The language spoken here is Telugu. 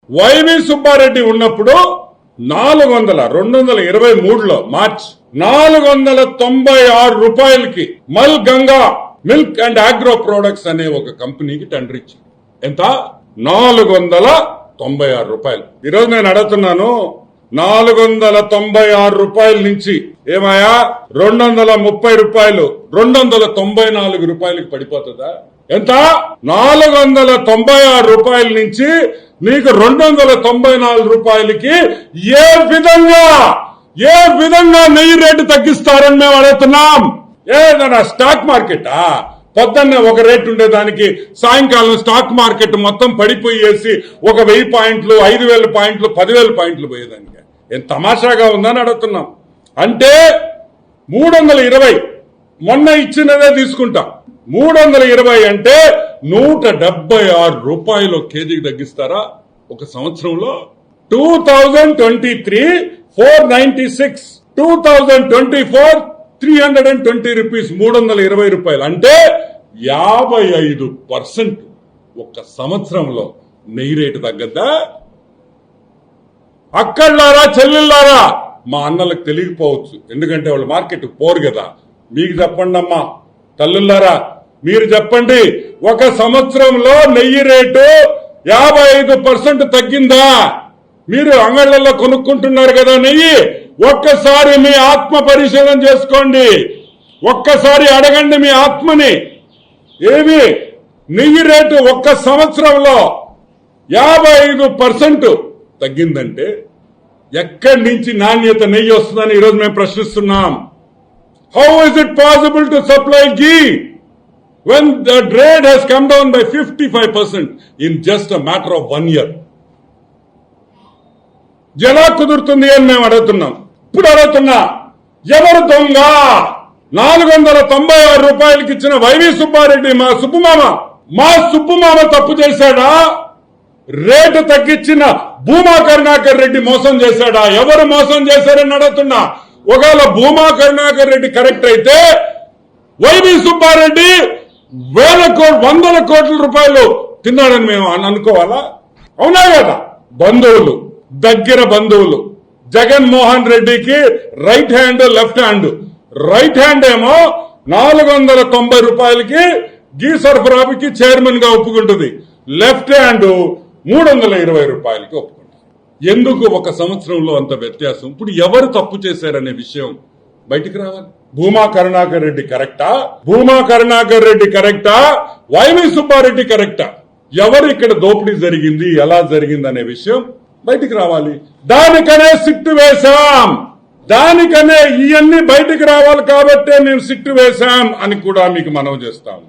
వైవి సుబ్బారెడ్డి ఉన్నప్పుడు 2023లో మార్చ్ 496 రూపాయలకి మల్ Ganga milk and agro products అనే ఒక కంపెనీకి టెండర్ ఇచ్చింది. ఎంత? 496 రూపాయలు. ఈరోజు నేను అడుగుతున్నాను, 496 రూపాయల నుంచి ఏమాయా 230 రూపాయలు 294 రూపాయలకి పడిపోతుందా? ఎంత? 496 రూపాయల నుంచి నీకు 294 రూపాయలకి ఏ విధంగా నెయ్యి రేటు తగ్గిస్తారని మేము అడుగుతున్నాం. ఏదైనా స్టాక్ మార్కెటా? పొద్దున్నే ఒక రేటు ఉండేదానికి సాయంకాలం స్టాక్ మార్కెట్ మొత్తం పడిపోయేసి 1000 పాయింట్లు 5000 పాయింట్లు 10,000 పాయింట్లు పోయేదానికి ఏం తమాషాగా ఉందని అడుగుతున్నాం. అంటే 320 మొన్న ఇచ్చినదే తీసుకుంటాం. 320 అంటే 176 రూపాయలు కేజీకి తగ్గిస్తారా ఒక సంవత్సరంలో? 2023 496, 2024 320 రూపీస్, 320 రూపాయలు. అంటే 55% ఒక సంవత్సరంలో నెయ్యి రేటు తగ్గద్దా? అక్కడ్లారా చెల్లెళ్ళారా, మా అన్నలకు తెలియకపోవచ్చు, ఎందుకంటే వాళ్ళు మార్కెట్ పోరు కదా. మీకు చెప్పండి అమ్మా తల్లులారా, మీరు చెప్పండి, ఒక సంవత్సరంలో నెయ్యి రేటు 55% తగ్గిందా? మీరు అంగళ్లలో కొనుక్కుంటున్నారు కదా నెయ్యి, ఒక్కసారి మీ ఆత్మ పరిశీలన చేసుకోండి. ఒక్కసారి అడగండి మీ ఆత్మని. ఏమి నెయ్యి రేటు ఒక్క సంవత్సరంలో 55% తగ్గిందంటే ఎక్కడి నుంచి నాణ్యత నెయ్యి వస్తుందని ఈరోజు మేము ప్రశ్నిస్తున్నాం. How is it possible to supply ghee when the trade has come down by 55% in just a matter of 1 year? ఎలా కుదురుతుంది అని మేము అడుగుతున్నాం. ఇప్పుడు అడుగుతున్నా, ఎవరు దొంగ? 496 రూపాయలకి ఇచ్చిన వైవి సుబ్బారెడ్డి మా సుబ్బుమామ తప్పు చేశాడా? రేటు తగ్గించిన భూమా కరుణాకర్ రెడ్డి మోసం చేశాడా? ఎవరు మోసం చేశారని అడుగుతున్నా. ఒకవేళ భూమా కరుణాకర్ రెడ్డి కరెక్ట్ అయితే వైవి సుబ్బారెడ్డి 100 కోట్ల రూపాయలు తిన్నాడని మేము అనుకోవాలా? అవునా కదా? బంధువులు, దగ్గర బంధువులు, జగన్మోహన్ రెడ్డికి right hand left hand. Right hand ఏమో 490 రూపాయలకి ఘీ సరఫరాకి చైర్మన్ గా ఒప్పుకుంటుంది, లెఫ్ట్ హ్యాండ్ 320 రూపాయలకి ఒప్పుకుంటుంది. ఎందుకు ఒక సంవత్సరంలో అంత వ్యత్యాసం? ఇప్పుడు ఎవరు తప్పు చేశారనే విషయం బయటికి రావాలి. భూమా కరుణాకర్ రెడ్డి కరెక్టా? వైవి సుబ్బారెడ్డి కరెక్టా? ఎవరు ఇక్కడ దోపిడీ జరిగింది, ఎలా జరిగింది అనే విషయం బయటికి రావాలి. దానికనే సిట్టు వేశాం. దానికనే ఇవన్నీ బయటికి రావాలి కాబట్టే మేము సిట్టు వేశాం అని కూడా మీకు మనవి చేస్తాము.